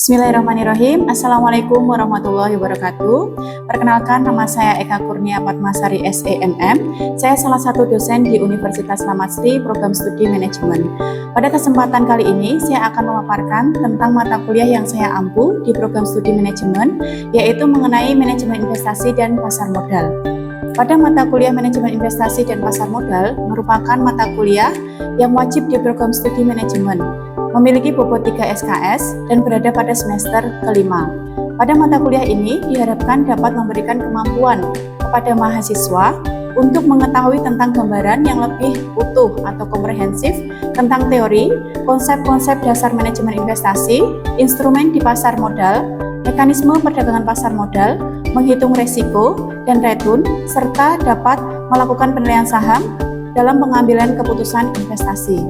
Bismillahirrahmanirrahim. Assalamualaikum warahmatullahi wabarakatuh. Perkenalkan, nama saya Eka Kurnia Padmasari SEMM. Saya salah satu dosen di Universitas Lamasri, Program Studi Manajemen. Pada kesempatan kali ini, saya akan memaparkan tentang mata kuliah yang saya ampu di Program Studi Manajemen, yaitu mengenai manajemen investasi dan pasar modal. Pada mata kuliah manajemen investasi dan pasar modal merupakan mata kuliah yang wajib di Program Studi Manajemen, memiliki bobot 3 SKS dan berada pada semester kelima. Pada mata kuliah ini diharapkan dapat memberikan kemampuan kepada mahasiswa untuk mengetahui tentang gambaran yang lebih utuh atau komprehensif tentang teori, konsep-konsep dasar manajemen investasi, instrumen di pasar modal, mekanisme perdagangan pasar modal, menghitung resiko dan return, serta dapat melakukan penilaian saham dalam pengambilan keputusan investasi.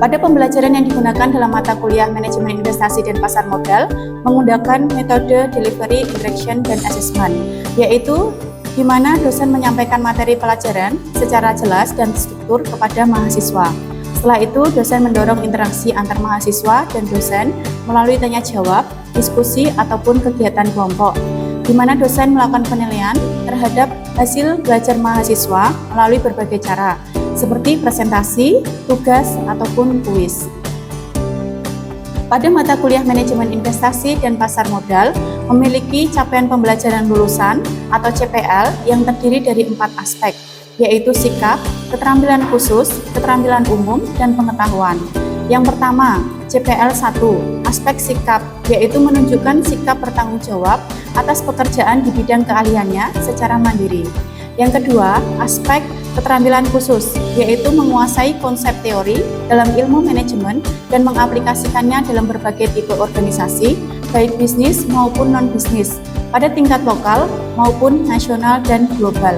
Pada pembelajaran yang digunakan dalam mata kuliah manajemen investasi dan pasar modal menggunakan metode delivery, interaction, dan assessment, yaitu di mana dosen menyampaikan materi pelajaran secara jelas dan terstruktur kepada mahasiswa. Setelah itu, dosen mendorong interaksi antar mahasiswa dan dosen melalui tanya jawab, diskusi, ataupun kegiatan kelompok, di mana dosen melakukan penilaian terhadap hasil belajar mahasiswa melalui berbagai cara, seperti presentasi, tugas, ataupun kuis. Pada mata kuliah manajemen investasi dan pasar modal memiliki capaian pembelajaran lulusan atau CPL yang terdiri dari 4 aspek, yaitu sikap, keterampilan khusus, keterampilan umum, dan pengetahuan. Yang pertama, CPL 1, aspek sikap, yaitu menunjukkan sikap bertanggung jawab atas pekerjaan di bidang keahliannya secara mandiri. Yang kedua, aspek keterampilan khusus, yaitu menguasai konsep teori dalam ilmu manajemen dan mengaplikasikannya dalam berbagai tipe organisasi, baik bisnis maupun non-bisnis, pada tingkat lokal maupun nasional dan global.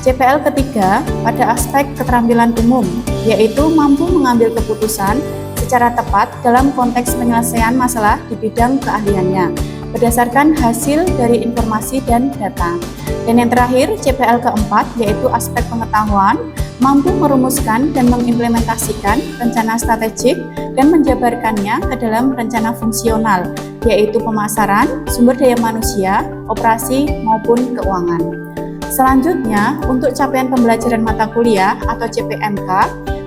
CPL ketiga, pada aspek keterampilan umum, yaitu mampu mengambil keputusan secara tepat dalam konteks penyelesaian masalah di bidang keahliannya, berdasarkan hasil dari informasi dan data. Dan yang terakhir, CPL keempat, yaitu aspek pengetahuan, mampu merumuskan dan mengimplementasikan rencana strategik dan menjabarkannya ke dalam rencana fungsional, yaitu pemasaran, sumber daya manusia, operasi, maupun keuangan. Selanjutnya, untuk capaian pembelajaran mata kuliah atau CPMK,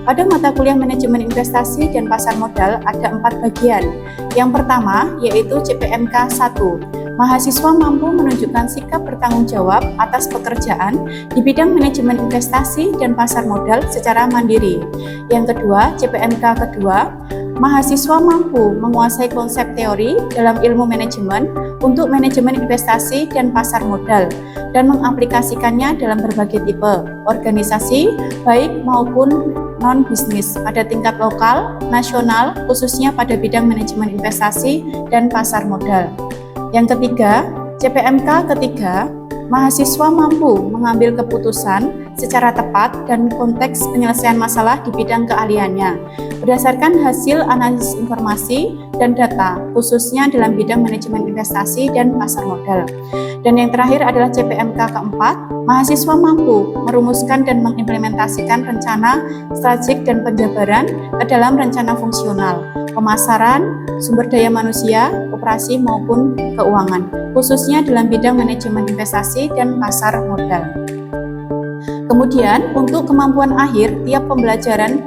pada mata kuliah manajemen investasi dan pasar modal ada 4 bagian. Yang pertama, yaitu CPMK 1. Mahasiswa mampu menunjukkan sikap bertanggung jawab atas pekerjaan di bidang manajemen investasi dan pasar modal secara mandiri. Yang kedua, CPMK kedua, mahasiswa mampu menguasai konsep teori dalam ilmu manajemen untuk manajemen investasi dan pasar modal dan mengaplikasikannya dalam berbagai tipe organisasi, baik maupun non-bisnis pada tingkat lokal, nasional, khususnya pada bidang manajemen investasi dan pasar modal. Yang ketiga, CPMK ketiga, mahasiswa mampu mengambil keputusan secara tepat dan konteks penyelesaian masalah di bidang keahliannya, berdasarkan hasil analisis informasi dan data, khususnya dalam bidang manajemen investasi dan pasar modal. Dan yang terakhir adalah CPMK keempat, mahasiswa mampu merumuskan dan mengimplementasikan rencana strategik dan penjabaran ke dalam rencana fungsional, pemasaran, sumber daya manusia, operasi maupun keuangan, khususnya dalam bidang manajemen investasi dan pasar modal. Kemudian, untuk kemampuan akhir tiap pembelajaran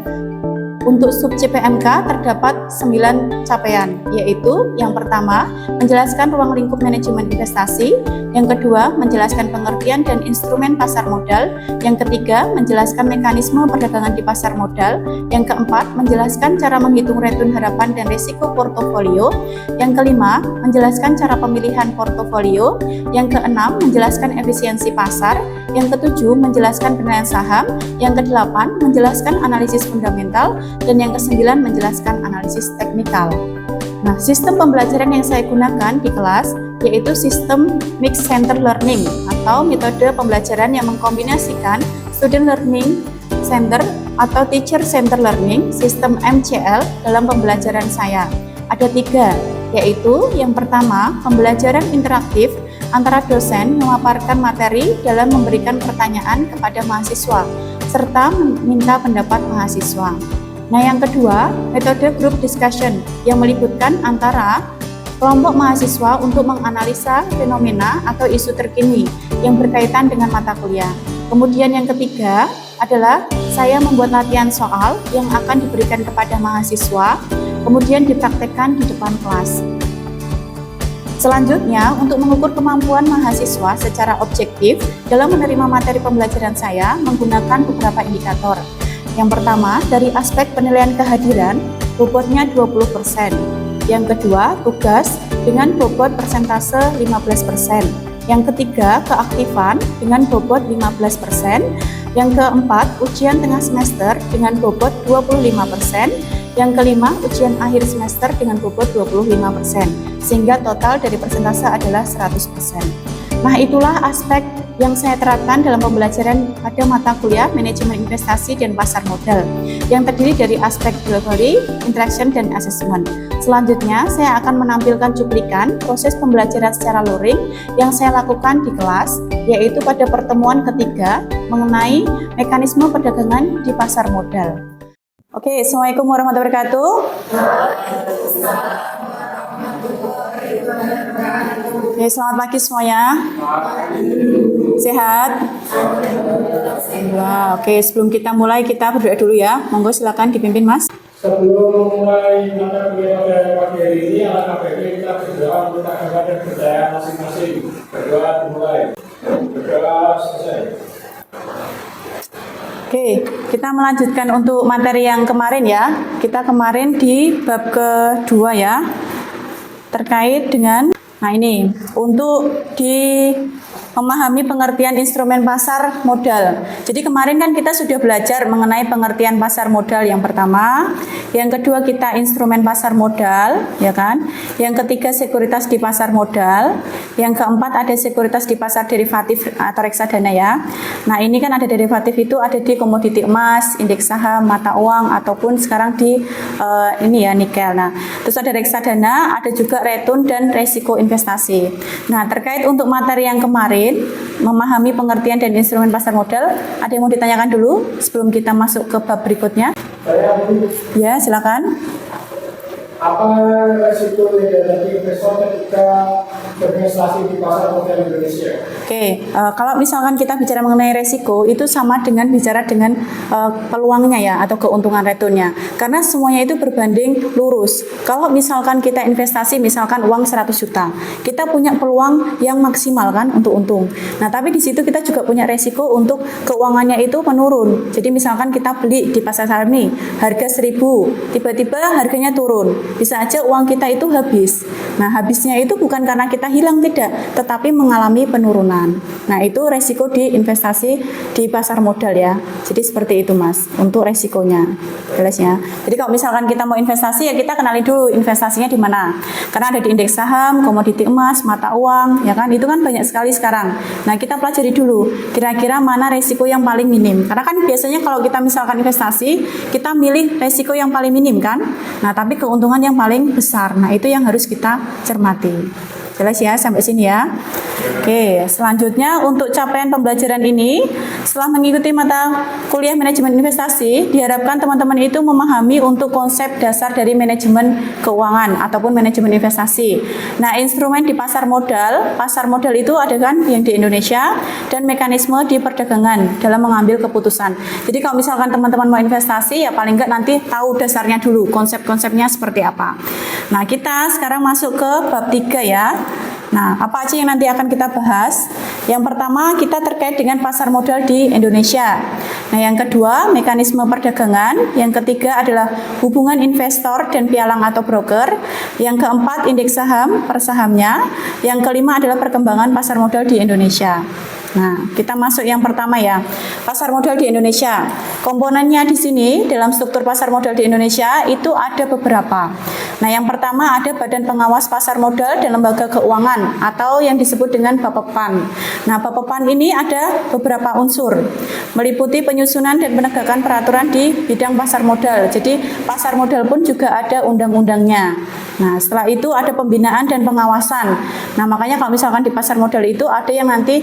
untuk sub CPMK terdapat 9 capaian, yaitu yang pertama, menjelaskan ruang lingkup manajemen investasi, yang kedua, menjelaskan pengertian dan instrumen pasar modal, yang ketiga, menjelaskan mekanisme perdagangan di pasar modal, yang keempat, menjelaskan cara menghitung return harapan dan risiko portofolio, yang kelima, menjelaskan cara pemilihan portofolio, yang keenam, menjelaskan efisiensi pasar, yang ketujuh, menjelaskan penilaian saham, yang kedelapan, menjelaskan analisis fundamental, dan yang kesembilan, menjelaskan analisis teknikal. Nah, sistem pembelajaran yang saya gunakan di kelas yaitu sistem Mixed Center Learning atau metode pembelajaran yang mengkombinasikan Student Learning Center atau Teacher Center Learning, sistem MCL dalam pembelajaran saya. Ada 3, yaitu yang pertama, pembelajaran interaktif antara dosen memaparkan materi dalam memberikan pertanyaan kepada mahasiswa serta meminta pendapat mahasiswa. Nah, yang kedua, metode group discussion yang melibatkan antara kelompok mahasiswa untuk menganalisa fenomena atau isu terkini yang berkaitan dengan mata kuliah. Kemudian yang ketiga adalah saya membuat latihan soal yang akan diberikan kepada mahasiswa, kemudian dipraktekkan di depan kelas. Selanjutnya, untuk mengukur kemampuan mahasiswa secara objektif dalam menerima materi pembelajaran saya menggunakan beberapa indikator. Yang pertama, dari aspek penilaian kehadiran, bobotnya 20%. Yang kedua, tugas dengan bobot persentase 15%. Yang ketiga, keaktifan dengan bobot 15%. Yang keempat, ujian tengah semester dengan bobot 25%. Yang kelima, ujian akhir semester dengan bobot 25%, sehingga total dari persentase adalah 100%. Nah, itulah aspek yang saya terapkan dalam pembelajaran pada mata kuliah Manajemen Investasi dan Pasar Modal, yang terdiri dari aspek delivery, interaction, dan assessment. Selanjutnya, saya akan menampilkan cuplikan proses pembelajaran secara luring yang saya lakukan di kelas, yaitu pada pertemuan ketiga mengenai mekanisme perdagangan di pasar modal. Oke, Assalamualaikum warahmatullahi wabarakatuh. Oke, selamat pagi semuanya. Sehat? Oke, sebelum kita mulai, kita berdoa dulu ya. Monggo silakan dipimpin, Mas. Sebelum memulai mata kuliah pada pagi hari ini, alangkah baiknya kita berdoa untuk agama dan budaya masing-masing. Berdoa dimulai. Berdoa selesai. Oke, kita melanjutkan untuk materi yang kemarin ya. Kita kemarin di bab kedua ya, terkait dengan, nah ini, untuk di memahami pengertian instrumen pasar modal. Jadi kemarin kan kita sudah belajar mengenai pengertian pasar modal yang pertama, yang kedua kita instrumen pasar modal, ya kan? Yang ketiga sekuritas di pasar modal, yang keempat ada sekuritas di pasar derivatif atau reksadana ya. Nah ini kan ada derivatif itu ada di komoditi emas, indeks saham, mata uang ataupun sekarang di ini ya nikel. Nah terus ada reksadana, ada juga return dan resiko investasi. Nah terkait untuk materi yang kemarin memahami pengertian dan instrumen pasar modal, ada yang mau ditanyakan dulu sebelum kita masuk ke bab berikutnya? Ya, silakan. Apa resiko negatif investor ketika berinvestasi di pasar modal Indonesia? Oke, kalau misalkan kita bicara mengenai resiko, itu sama dengan bicara dengan peluangnya ya atau keuntungan returnnya. Karena semuanya itu berbanding lurus. Kalau misalkan kita investasi misalkan uang 100 juta, kita punya peluang yang maksimal kan untuk untung. Nah, tapi di situ kita juga punya resiko untuk keuangannya itu menurun. Jadi misalkan kita beli di pasar saham nih, harga 1000, tiba-tiba harganya turun. Bisa aja uang kita itu habis. Nah, habisnya itu bukan karena kita hilang, tidak, tetapi mengalami penurunan. Nah, itu resiko di investasi di pasar modal ya. Jadi seperti itu Mas, untuk resikonya. Jelas ya. Jadi kalau misalkan kita mau investasi ya kita kenali dulu investasinya di mana. Karena ada di indeks saham, komoditi emas, mata uang, ya kan? Itu kan banyak sekali sekarang. Nah, kita pelajari dulu kira-kira mana resiko yang paling minim. Karena kan biasanya kalau kita misalkan investasi, kita milih resiko yang paling minim kan? Nah, tapi keuntungan yang paling besar. Nah, itu yang harus kita cermati. Jelas ya sampai sini ya. Oke, selanjutnya untuk capaian pembelajaran ini, setelah mengikuti mata kuliah manajemen investasi, diharapkan teman-teman itu memahami untuk konsep dasar dari manajemen keuangan ataupun manajemen investasi. Nah, instrumen di pasar modal itu ada kan yang di Indonesia, dan mekanisme di perdagangan dalam mengambil keputusan. Jadi kalau misalkan teman-teman mau investasi, ya paling enggak nanti tahu dasarnya dulu, konsep-konsepnya seperti apa. Nah, kita sekarang masuk ke bab 3 ya. Nah, apa aja yang nanti akan kita bahas? Yang pertama, kita terkait dengan pasar modal di Indonesia. Nah, yang kedua, mekanisme perdagangan. Yang ketiga adalah hubungan investor dan pialang atau broker. Yang keempat, indeks saham, per sahamnya. Yang kelima adalah perkembangan pasar modal di Indonesia. Nah, kita masuk yang pertama ya. Pasar modal di Indonesia. Komponennya di sini dalam struktur pasar modal di Indonesia itu ada beberapa. Nah, yang pertama ada Badan Pengawas Pasar Modal dan Lembaga Keuangan atau yang disebut dengan Bapepam. Nah, Bapepam ini ada beberapa unsur, meliputi penyusunan dan penegakan peraturan di bidang pasar modal. Jadi, pasar modal pun juga ada undang-undangnya. Nah, setelah itu ada pembinaan dan pengawasan. Nah, makanya kalau misalkan di pasar modal itu ada yang nanti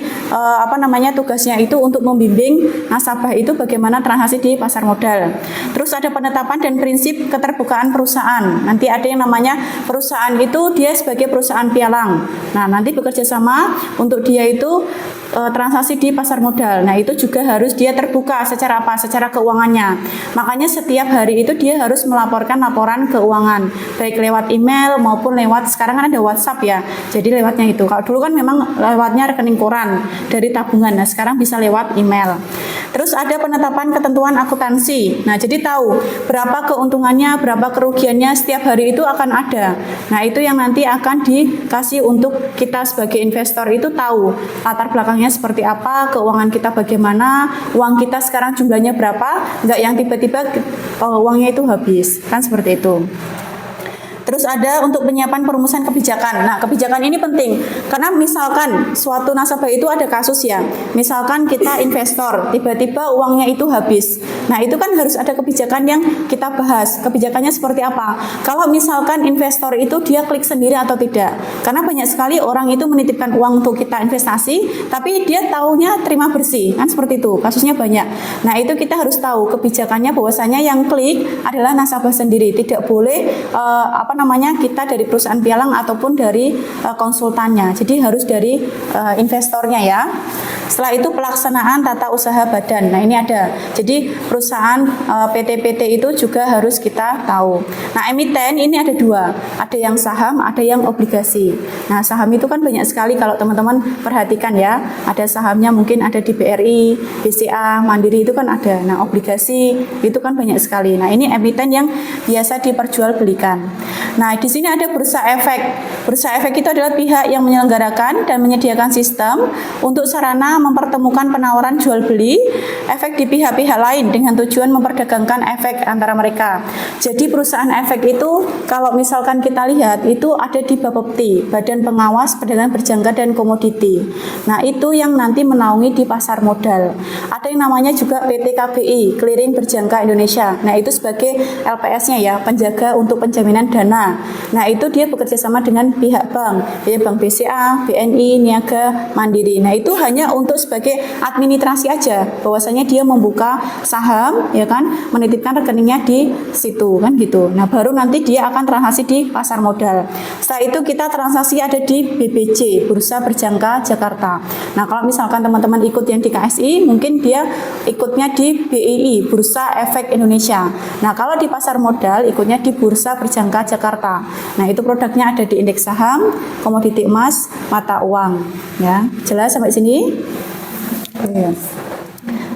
tugasnya itu untuk membimbing nasabah itu bagaimana transaksi di pasar modal. Terus ada penetapan dan prinsip keterbukaan perusahaan. Nanti ada yang namanya perusahaan itu dia sebagai perusahaan pialang. Nah, nanti bekerja sama untuk dia itu transaksi di pasar modal. Nah, itu juga harus dia terbuka secara apa? Secara keuangannya. Makanya setiap hari itu dia harus melaporkan laporan keuangan, baik lewat email maupun lewat, sekarang kan ada WhatsApp ya. Jadi lewatnya itu. Kalau dulu kan memang lewatnya rekening koran dari tabungan. Nah, sekarang bisa lewat email. Terus ada penetapan ketentuan akuntansi. Nah, jadi tahu berapa keuntungannya, berapa kerugiannya setiap hari itu akan ada. Nah, itu yang nanti akan dikasih untuk kita sebagai investor itu tahu latar belakangnya seperti apa, keuangan kita bagaimana, uang kita sekarang jumlahnya berapa, enggak yang tiba-tiba uangnya itu habis. Kan seperti itu. Terus ada untuk penyiapan perumusan kebijakan. Nah, kebijakan ini penting karena misalkan suatu nasabah itu ada kasus ya. Misalkan kita investor, tiba-tiba uangnya itu habis. Nah, itu kan harus ada kebijakan yang kita bahas. Kebijakannya seperti apa? Kalau misalkan investor itu dia klik sendiri atau tidak. Karena banyak sekali orang itu menitipkan uang untuk kita investasi, tapi dia taunya terima bersih. Kan seperti itu. Kasusnya banyak. Nah, itu kita harus tahu kebijakannya bahwasanya yang klik adalah nasabah sendiri. Tidak boleh kita dari perusahaan pialang ataupun dari konsultannya. Jadi harus dari investornya ya. Setelah itu pelaksanaan tata usaha badan. Nah, ini ada. Jadi perusahaan PT-PT itu juga harus kita tahu. Nah, emiten ini ada dua. Ada yang saham, ada yang obligasi. Nah, saham itu kan banyak sekali kalau teman-teman perhatikan ya. Ada sahamnya mungkin ada di BRI, BCA, Mandiri itu kan ada. Nah, obligasi itu kan banyak sekali. Nah, ini emiten yang biasa diperjualbelikan. Nah, di sini ada bursa efek. Bursa efek itu adalah pihak yang menyelenggarakan dan menyediakan sistem untuk sarana mempertemukan penawaran jual beli efek di pihak-pihak lain dengan tujuan memperdagangkan efek antara mereka. Jadi perusahaan efek itu kalau misalkan kita lihat itu ada di Bapepti, Badan Pengawas Perdagangan Berjangka dan Komoditi. Nah, itu yang nanti menaungi di pasar modal. Ada yang namanya juga PT KBI, Clearing Berjangka Indonesia. Nah, itu sebagai LPS-nya ya, penjaga untuk penjaminan dana. Nah, itu dia bekerja sama dengan pihak bank, ya Bank BCA, BNI, Niaga, Mandiri. Nah, itu hanya untuk sebagai administrasi aja, bahwasanya dia membuka saham, ya kan, menitipkan rekeningnya di situ, kan gitu. Nah, baru nanti dia akan transaksi di pasar modal. Setelah itu kita transaksi ada di BBJ, Bursa Berjangka Jakarta. Nah, kalau misalkan teman-teman ikut yang di KSI, mungkin dia ikutnya di BII, Bursa Efek Indonesia. Nah, kalau di pasar modal ikutnya di Bursa Berjangka Jakarta. Nah, itu produknya ada di indeks saham, komoditi emas, mata uang. Ya, jelas sampai sini?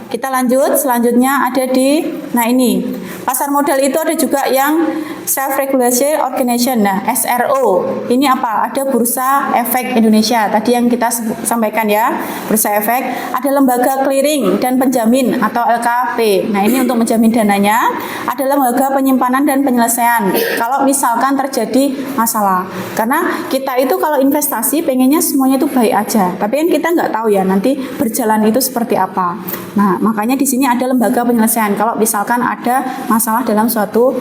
Kita lanjut, selanjutnya ada di, nah ini, pasar modal itu ada juga yang Self-Regulatory Organization, nah SRO, ini apa? Ada Bursa Efek Indonesia, tadi yang kita sampaikan ya, Bursa Efek, ada lembaga clearing dan penjamin atau LKP, nah ini untuk menjamin dananya, ada lembaga penyimpanan dan penyelesaian, kalau misalkan terjadi masalah, karena kita itu kalau investasi pengennya semuanya itu baik aja, tapi kan kita nggak tahu ya nanti berjalan itu seperti apa. Nah, makanya di sini ada lembaga penyelesaian kalau misalkan ada masalah dalam suatu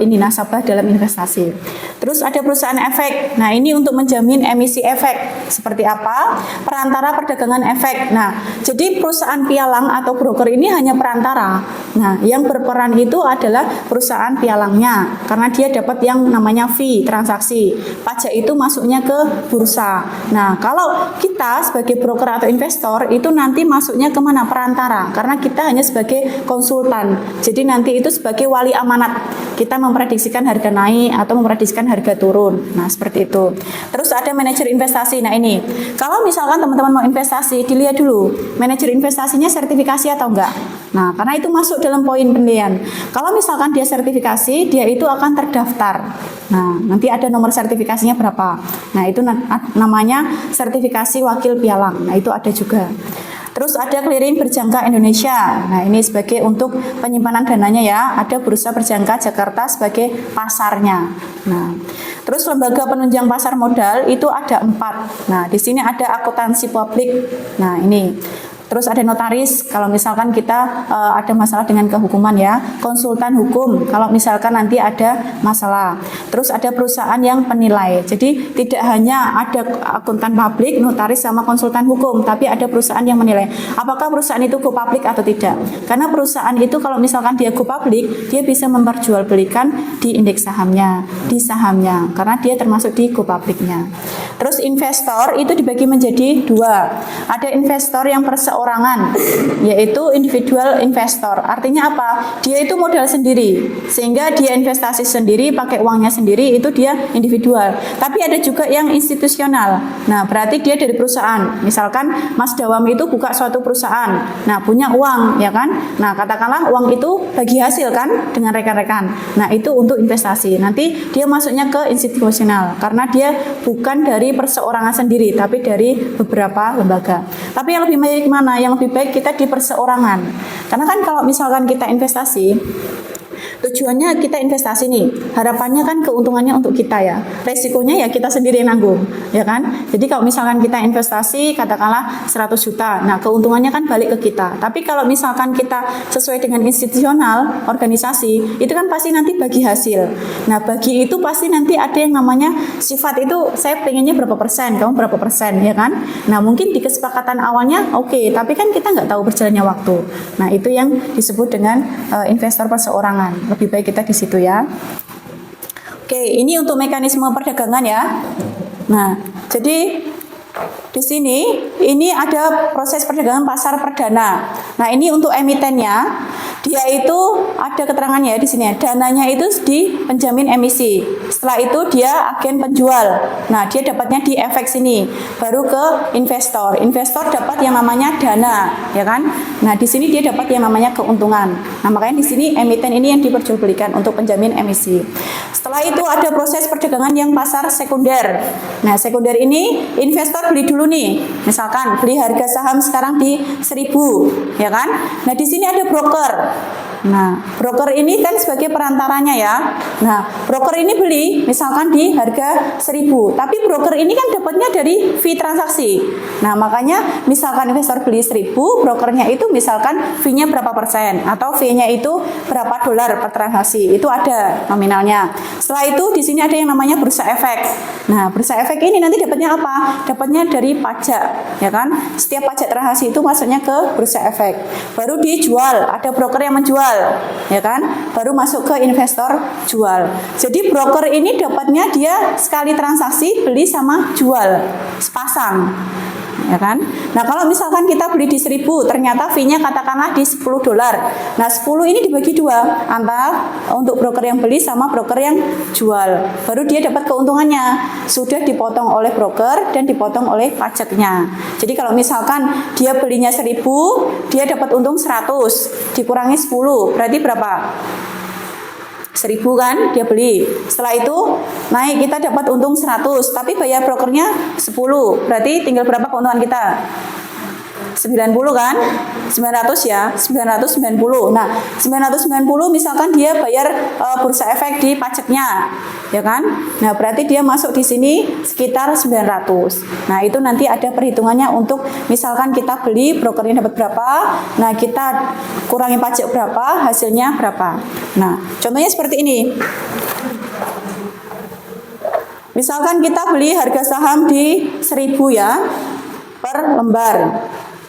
nasabah dalam investasi. Terus ada perusahaan efek. Nah, ini untuk menjamin emisi efek. Seperti apa? Perantara perdagangan efek. Nah, jadi perusahaan pialang atau broker ini hanya perantara. Nah, yang berperan itu adalah perusahaan pialangnya karena dia dapat yang namanya fee transaksi. Pajak itu masuknya ke bursa. Nah, kalau kita sebagai broker atau investor itu nanti masuknya kemana? Perantara. Karena kita hanya sebagai konsultan. Jadi nanti itu sebagai wali amanat. Kita memprediksikan harga naik atau memprediksikan harga turun. Nah, seperti itu. Terus ada manajer investasi. Nah, ini. Kalau misalkan teman-teman mau investasi, dilihat dulu manajer investasinya sertifikasi atau enggak. Nah, karena itu masuk dalam poin penilaian. Kalau misalkan dia sertifikasi, dia itu akan terdaftar. Nah, nanti ada nomor sertifikasinya berapa. Nah, itu namanya sertifikasi wakil pialang. Nah, itu ada juga. Terus ada clearing berjangka Indonesia. Nah, ini sebagai untuk penyimpanan dananya ya. Ada bursa berjangka Jakarta sebagai pasarnya. Nah, terus lembaga penunjang pasar modal itu ada 4. Nah, di sini ada akuntansi publik. Nah, ini. Terus ada notaris, kalau misalkan kita ada masalah dengan kehukuman ya. Konsultan hukum, kalau misalkan nanti ada masalah. Terus ada perusahaan yang penilai. Jadi tidak hanya ada akuntan publik, notaris sama konsultan hukum, tapi ada perusahaan yang menilai. Apakah perusahaan itu go public atau tidak? Karena perusahaan itu kalau misalkan dia go public, dia bisa memperjualbelikan di indeks sahamnya, di sahamnya, karena dia termasuk di go publicnya. Terus investor itu dibagi menjadi 2. Ada investor yang perseorangan, yaitu individual investor. Artinya apa? Dia itu modal sendiri, sehingga dia investasi sendiri, pakai uangnya sendiri, itu dia individual. Tapi ada juga yang institusional. Nah, berarti dia dari perusahaan. Misalkan Mas Dawam itu buka suatu perusahaan. Nah, punya uang, ya kan? Nah, katakanlah uang itu bagi hasil kan dengan rekan-rekan. Nah, itu untuk investasi. Nanti dia masuknya ke institusional karena dia bukan dari perseorangan sendiri, tapi dari beberapa lembaga. Tapi yang lebih baik mana? Yang lebih baik kita di perseorangan. Karena kan kalau misalkan kita investasi, tujuannya kita investasi nih, harapannya kan keuntungannya untuk kita ya, resikonya ya kita sendiri yang nanggung, ya kan? Jadi kalau misalkan kita investasi katakanlah 100 juta, nah keuntungannya kan balik ke kita. Tapi kalau misalkan kita sesuai dengan institusional, organisasi, itu kan pasti nanti bagi hasil. Nah, bagi itu pasti nanti ada yang namanya sifat itu, saya pengennya berapa persen, kamu berapa persen, ya kan? Nah, mungkin di kesepakatan awalnya oke, tapi kan kita nggak tahu berjalannya waktu. Nah, itu yang disebut dengan investor perseorangan. Lebih baik kita di situ ya. Oke, ini untuk mekanisme perdagangan ya. Nah, jadi di sini ini ada proses perdagangan pasar perdana. Nah, ini untuk emitennya, dia itu ada keterangannya di sini. Dananya itu di penjamin emisi. Setelah itu dia agen penjual. Nah, dia dapatnya di efek sini. Baru ke investor. Investor dapat yang namanya dana, ya kan? Nah, di sini dia dapat yang namanya keuntungan. Nah, makanya di sini emiten ini yang diperjualbelikan untuk penjamin emisi. Setelah itu ada proses perdagangan yang pasar sekunder. Nah, sekunder ini investor beli dulu nih. Misalkan beli harga saham sekarang di 1.000, ya kan? Nah, di sini ada broker. Nah, broker ini kan sebagai perantaranya ya. Nah, broker ini beli misalkan di harga 1.000, tapi broker ini kan dapatnya dari fee transaksi. Nah, makanya misalkan investor beli 1.000, brokernya itu misalkan fee-nya berapa persen atau fee-nya itu berapa dolar per transaksi. Itu ada nominalnya. Setelah itu di sini ada yang namanya bursa efek. Nah, bursa efek ini nanti dapatnya apa? Dapatnya dari pajak, ya kan? Setiap pajak transaksi itu masuknya ke bursa efek. Baru dijual, ada broker yang menjual, ya kan? Baru masuk ke investor jual. Jadi broker ini dapatnya dia sekali transaksi beli sama jual sepasang, ya kan? Nah, kalau misalkan kita beli di 1.000, ternyata fee-nya katakanlah di 10 dolar. Nah, 10 ini dibagi 2 antara untuk broker yang beli sama broker yang jual. Baru dia dapat keuntungannya. Sudah dipotong oleh broker dan dipotong oleh pajaknya. Jadi kalau misalkan dia belinya 1.000, dia dapat untung 100, dikurangi 10, berarti berapa? 1.000 kan dia beli. Setelah itu naik kita dapat untung 100, tapi bayar brokernya 10. Berarti tinggal berapa keuntungan kita? 90 kan? 900 ya, 990. Nah, 990 misalkan dia bayar bursa efek di pajaknya, ya kan? Nah, berarti dia masuk di sini sekitar 900. Nah, itu nanti ada perhitungannya untuk misalkan kita beli, brokernya dapat berapa, nah kita kurangi pajak berapa, hasilnya berapa. Nah, contohnya seperti ini. Misalkan kita beli harga saham di 1.000 ya per lembar.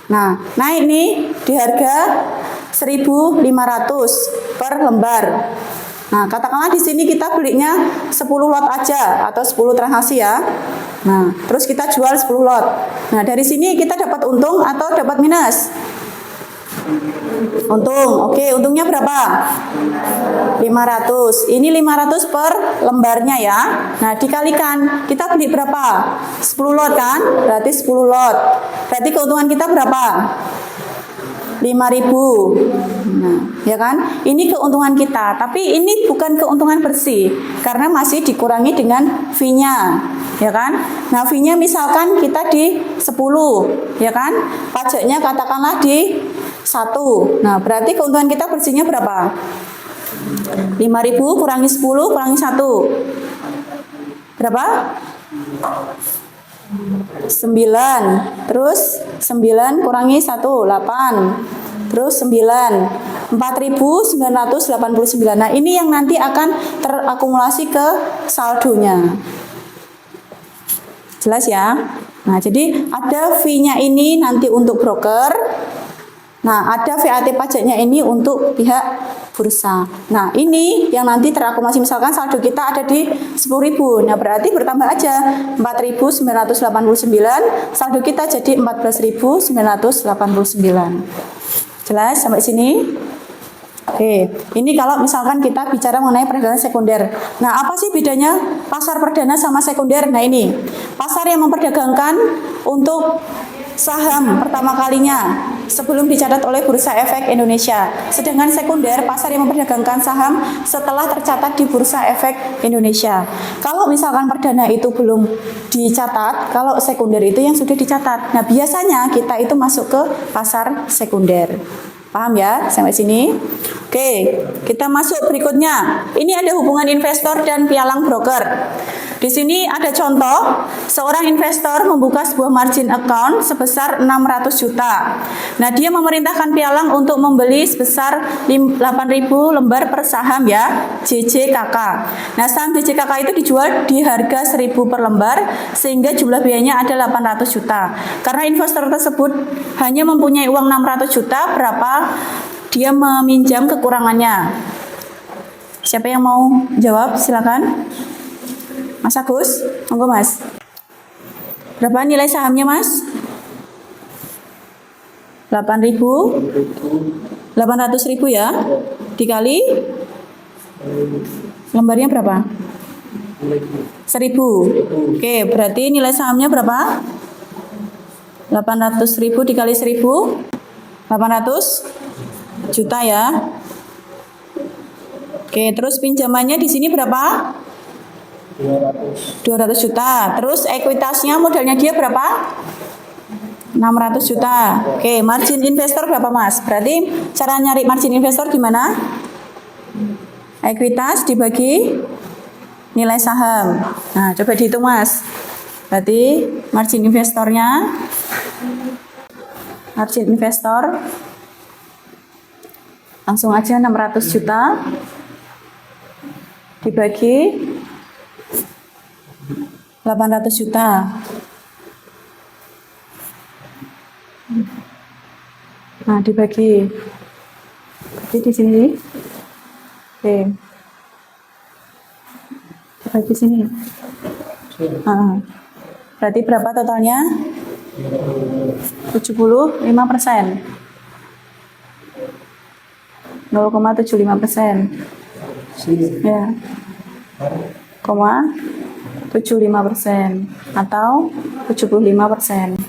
Nah, naik nih di harga 1.500 per lembar. Nah, katakanlah di sini kita belinya 10 lot aja atau 10 transaksi ya. Nah, terus kita jual 10 lot. Nah, dari sini kita dapat untung atau dapat minus? Untung. Oke, untungnya berapa? 500. Ini 500 per lembarnya ya. Nah, dikalikan. Kita beli berapa? 10 lot kan? Berarti 10 lot. Berarti keuntungan kita berapa? 5.000. Nah, ya kan? Ini keuntungan kita, tapi ini bukan keuntungan bersih karena masih dikurangi dengan fee-nya, ya kan? Nah, fee-nya misalkan kita di 10, ya kan? Pajaknya katakanlah di 1. Nah, berarti keuntungan kita bersihnya berapa? 5.000 kurangi 10 kurangi 1. Berapa? 9. Terus 9 kurangi 1, 8. Terus 9. 4.989. Nah, ini yang nanti akan terakumulasi ke saldonya. Jelas ya? Nah, jadi ada fee-nya ini nanti untuk broker. Nah, ada VAT pajaknya ini untuk pihak bursa. Nah, ini yang nanti terakumulasi, misalkan saldo kita ada di 10.000. Nah, berarti bertambah aja 4.989, saldo kita jadi 14.989. Jelas sampai sini? Oke, ini kalau misalkan kita bicara mengenai perdagangan sekunder. Nah, apa sih bedanya pasar perdana sama sekunder? Nah, ini pasar yang memperdagangkan untuk saham pertama kalinya sebelum dicatat oleh Bursa Efek Indonesia. Sedangkan sekunder, pasar yang memperdagangkan saham setelah tercatat di Bursa Efek Indonesia. Kalau misalkan perdana itu belum dicatat, kalau sekunder itu yang sudah dicatat. Nah, biasanya kita itu masuk ke pasar sekunder. Paham ya sampai sini? Oke, kita masuk berikutnya. Ini ada hubungan investor dan pialang broker. Di sini ada contoh, seorang investor membuka sebuah margin account sebesar 600 juta. Nah, dia memerintahkan pialang untuk membeli sebesar 8.000 lembar per saham ya, JJKK. Nah, saham JJKK itu dijual di harga 1.000 per lembar sehingga jumlah biayanya ada 800 juta. Karena investor tersebut hanya mempunyai uang 600 juta, berapa dia meminjam kekurangannya? Siapa yang mau jawab? Silakan. Mas Agus, monggo Mas. Berapa nilai sahamnya Mas? 8.000 ya. Dikali lembarnya berapa? 1.000. Oke, berarti nilai sahamnya berapa? 800.000 dikali 1.000, 800 juta ya. Oke, terus pinjamannya di sini berapa? 200 juta. Terus ekuitasnya modalnya dia berapa? 600 juta. Oke, margin investor berapa Mas? Berarti cara nyari margin investor gimana? Ekuitas dibagi nilai saham. Nah, coba dihitung Mas. Berarti margin investornya, margin investor langsung aja 600 juta dibagi 800 juta. Nah, dibagi. Berarti di sini. Oke. Dibagi sini. Berarti berapa totalnya? 75%. 0,75%. Ya. 75% atau 75%.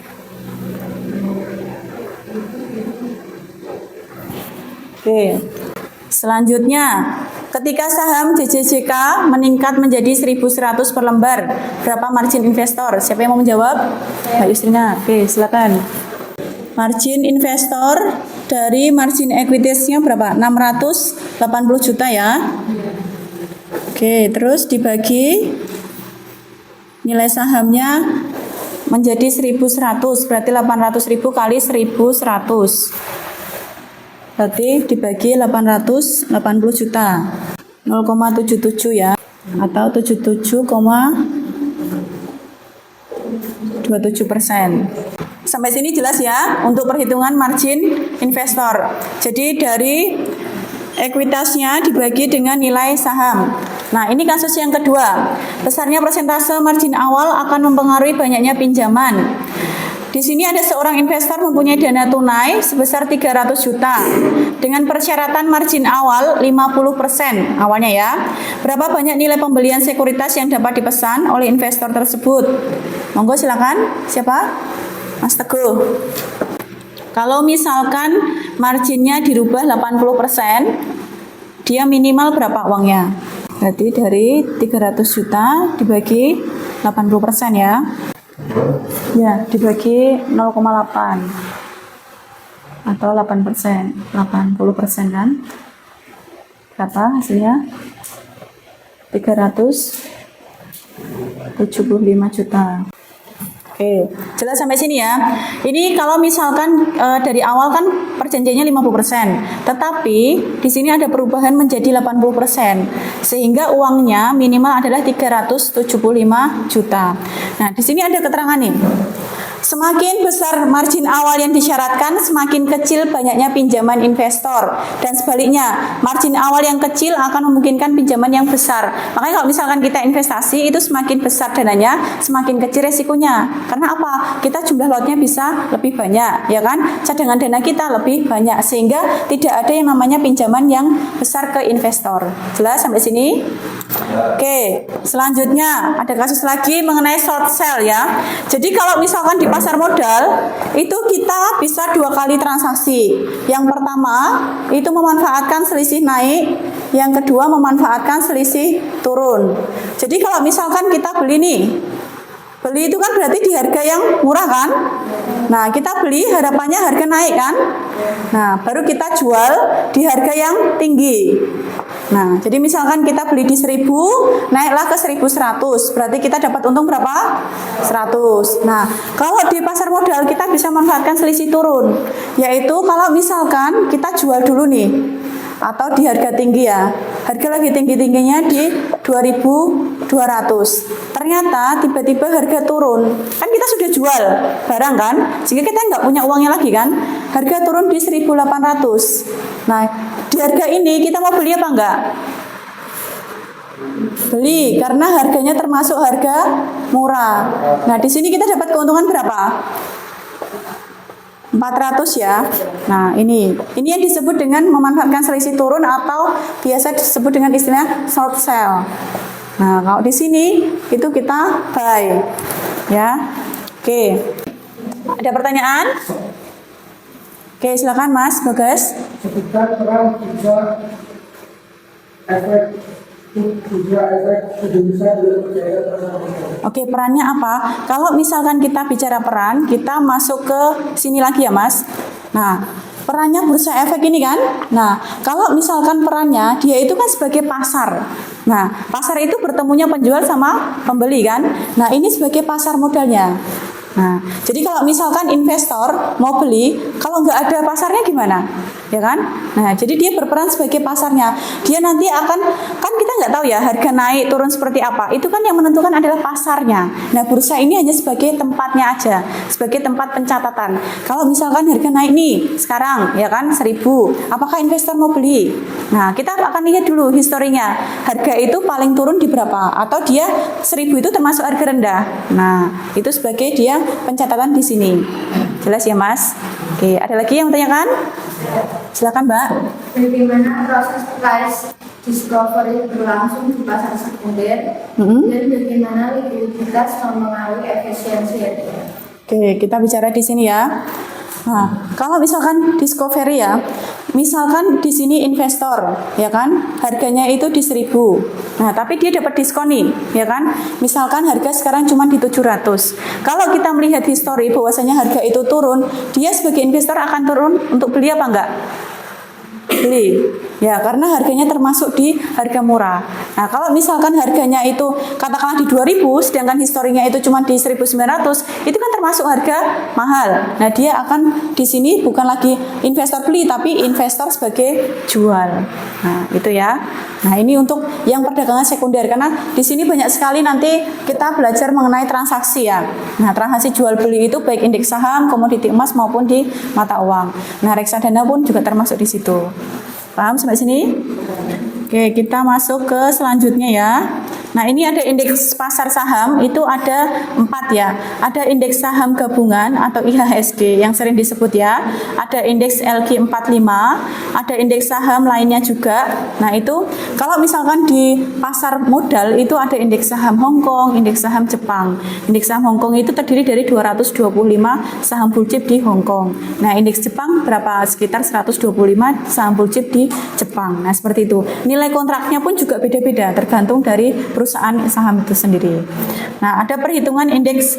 Oke. Selanjutnya, ketika saham JJJK meningkat menjadi 1.100 per lembar, berapa margin investor? Siapa yang mau menjawab? Mbak Yusrina. Oke, silakan. Margin investor dari margin equity-nya berapa? 680 juta ya. Oke, terus dibagi nilai sahamnya menjadi 1.100, berarti 800.000 kali 1.100. Berarti dibagi 880 juta. 0,77 ya, atau 77,27%. Sampai sini jelas ya untuk perhitungan margin investor. Jadi dari ekuitasnya dibagi dengan nilai saham. Nah, ini kasus yang kedua. Besarnya persentase margin awal akan mempengaruhi banyaknya pinjaman. Di sini ada seorang investor mempunyai dana tunai sebesar 300 juta dengan persyaratan margin awal 50% awalnya ya. Berapa banyak nilai pembelian sekuritas yang dapat dipesan oleh investor tersebut? Monggo silakan. Siapa? Mas Teguh. Kalau misalkan marginnya dirubah 80%, dia minimal berapa uangnya? Berarti dari 300 juta dibagi 80% ya. Ya, dibagi 0,8 atau 8%, 80% kan? Berapa hasilnya? 375 juta. Oke, jelas sampai sini ya. Ini kalau misalkan dari awal kan perjanjiannya 50%, tetapi di sini ada perubahan menjadi 80%, sehingga uangnya minimal adalah 375 juta. Nah, di sini ada keterangan nih. Semakin besar margin awal yang disyaratkan, semakin kecil banyaknya pinjaman investor. Dan sebaliknya, margin awal yang kecil akan memungkinkan pinjaman yang besar. Makanya kalau misalkan kita investasi, itu semakin besar dananya, semakin kecil resikonya. Karena apa? Kita jumlah lotnya bisa lebih banyak, ya kan? Cadangan dana kita lebih banyak, sehingga tidak ada yang namanya pinjaman yang besar ke investor. Jelas sampai sini? Oke, selanjutnya ada kasus lagi mengenai short sell ya. Jadi kalau misalkan di pasar modal itu kita bisa 2 kali transaksi. Yang pertama itu memanfaatkan selisih naik, yang kedua memanfaatkan selisih turun. Jadi kalau misalkan kita beli nih, beli itu kan berarti di harga yang murah kan? Nah, kita beli harapannya harga naik kan? Nah, baru kita jual di harga yang tinggi. Nah, jadi misalkan kita beli di 1000, naiklah ke 1100, berarti kita dapat untung berapa? 100. Nah, kalau di pasar modal kita bisa manfaatkan selisih turun, yaitu kalau misalkan kita jual dulu nih, atau di harga tinggi ya, harga lagi tinggi-tingginya di 2200, ternyata tiba-tiba harga turun, kan kita sudah jual barang kan, sehingga kita nggak punya uangnya lagi kan, harga turun di 1800. Nah, di harga ini kita mau beli apa enggak? Beli, karena harganya termasuk harga murah. Nah, di sini kita dapat keuntungan berapa? 400 ya. Nah, ini yang disebut dengan memanfaatkan selisih turun atau biasa disebut dengan istilah short sell. Nah, kalau di sini itu kita buy. Ya. Oke. Ada pertanyaan? Oke, silakan Mas Bagas. Sebutkan peran tiga efek Indonesia dalam perjalanan transformasi. Oke, perannya apa? Kalau misalkan kita bicara peran, kita masuk ke sini lagi ya, Mas. Nah, perannya bursa efek ini kan? Nah, kalau misalkan perannya, dia itu kan sebagai pasar. Nah, pasar itu bertemunya penjual sama pembeli kan? Nah, ini sebagai pasar modalnya. Nah, jadi kalau misalkan investor mau beli, kalau nggak ada pasarnya gimana? Ya kan? Nah, jadi dia berperan sebagai pasarnya. Dia nanti akan, kan kita nggak tahu ya harga naik turun seperti apa. Itu kan yang menentukan adalah pasarnya. Nah, bursa ini hanya sebagai tempatnya aja, sebagai tempat pencatatan. Kalau misalkan harga naik nih sekarang, ya kan 1000, apakah investor mau beli? Nah, kita akan lihat dulu historinya. Harga itu paling turun di berapa? Atau dia 1000 itu termasuk harga rendah. Nah, itu sebagai dia pencatatan di sini. Jelas ya, Mas? Oke, ada lagi yang bertanyakan? Silakan, Mbak. Bagaimana proses price discovery berlangsung di pasar sekunder dan bagaimana likuiditas mempengaruhi efisiensi harga? Oke, kita bicara di sini ya. Nah, kalau misalkan discovery ya, misalkan di sini investor, ya kan, harganya itu di 1000. Nah, tapi dia dapat diskon nih, ya kan? Misalkan harga sekarang cuma di 700. Kalau kita melihat histori bahwasanya harga itu turun, dia sebagai investor akan turun untuk beli apa enggak? Beli. Ya, karena harganya termasuk di harga murah. Nah, kalau misalkan harganya itu katakanlah di 2000, sedangkan historinya itu cuma di 1900, itu kan termasuk harga mahal. Nah, dia akan di sini bukan lagi investor beli, tapi investor sebagai jual. Nah, itu ya. Nah, ini untuk yang perdagangan sekunder, karena di sini banyak sekali nanti kita belajar mengenai transaksi ya. Nah, transaksi jual beli itu baik indeks saham, komoditi emas maupun di mata uang. Nah, reksadana pun juga termasuk di situ. Paham sampai sini? Oke, kita masuk ke selanjutnya ya. Nah, ini ada indeks pasar saham, itu ada 4 ya. Ada indeks saham gabungan atau IHSG yang sering disebut ya. Ada indeks LQ45, ada indeks saham lainnya juga. Nah, itu kalau misalkan di pasar modal itu ada indeks saham Hong Kong, indeks saham Jepang. Indeks saham Hong Kong itu terdiri dari 225 saham blue chip di Hong Kong. Nah, indeks Jepang berapa? Sekitar 125 saham blue chip di Jepang. Nah, seperti itu. Nilai kontraknya pun juga beda-beda tergantung dari perusahaan saham itu sendiri. Nah, ada perhitungan indeks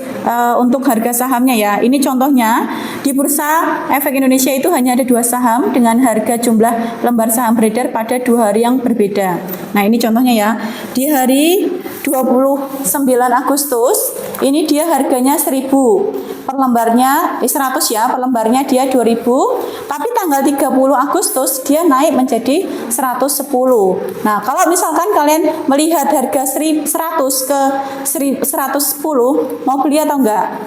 untuk harga sahamnya ya. Ini contohnya di Bursa Efek Indonesia itu hanya ada 2 saham dengan harga jumlah lembar saham beredar pada 2 hari yang berbeda. Nah, ini contohnya ya. Di hari 29 Agustus ini dia harganya 1000 per lembarnya, 100 ya, per lembarnya dia 2000, tapi tanggal 30 Agustus dia naik menjadi 110. Nah, kalau misalkan kalian melihat harga 100 ke 110, mau beli atau enggak?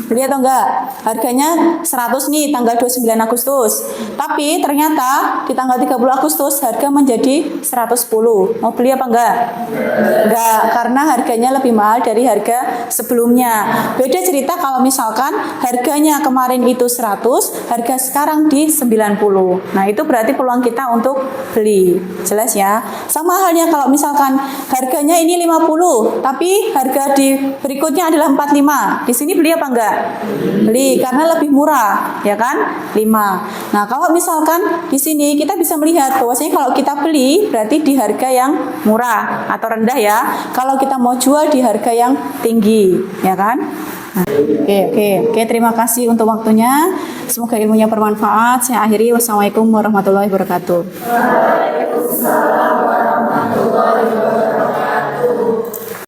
Beli atau enggak? Harganya 100 nih tanggal 29 Agustus. Tapi ternyata di tanggal 30 Agustus harga menjadi 110. Mau beli apa enggak? Enggak, karena harganya lebih mahal dari harga sebelumnya. Beda cerita kalau misalkan harganya kemarin itu 100, harga sekarang di 90. Nah, itu berarti peluang kita untuk beli. Jelas ya? Sama halnya kalau misalkan harganya ini 50, tapi harga di berikutnya adalah 45. Di sini beli apa enggak? Beli, karena lebih murah, ya kan? 5. Nah, kalau misalkan di sini kita bisa melihat bahwasanya kalau kita beli berarti di harga yang murah atau rendah ya. Kalau kita mau jual di harga yang tinggi, ya kan? Nah, oke, terima kasih untuk waktunya. Semoga ilmunya bermanfaat. Saya akhiri. Wassalamualaikum warahmatullahi wabarakatuh. Waalaikumsalam.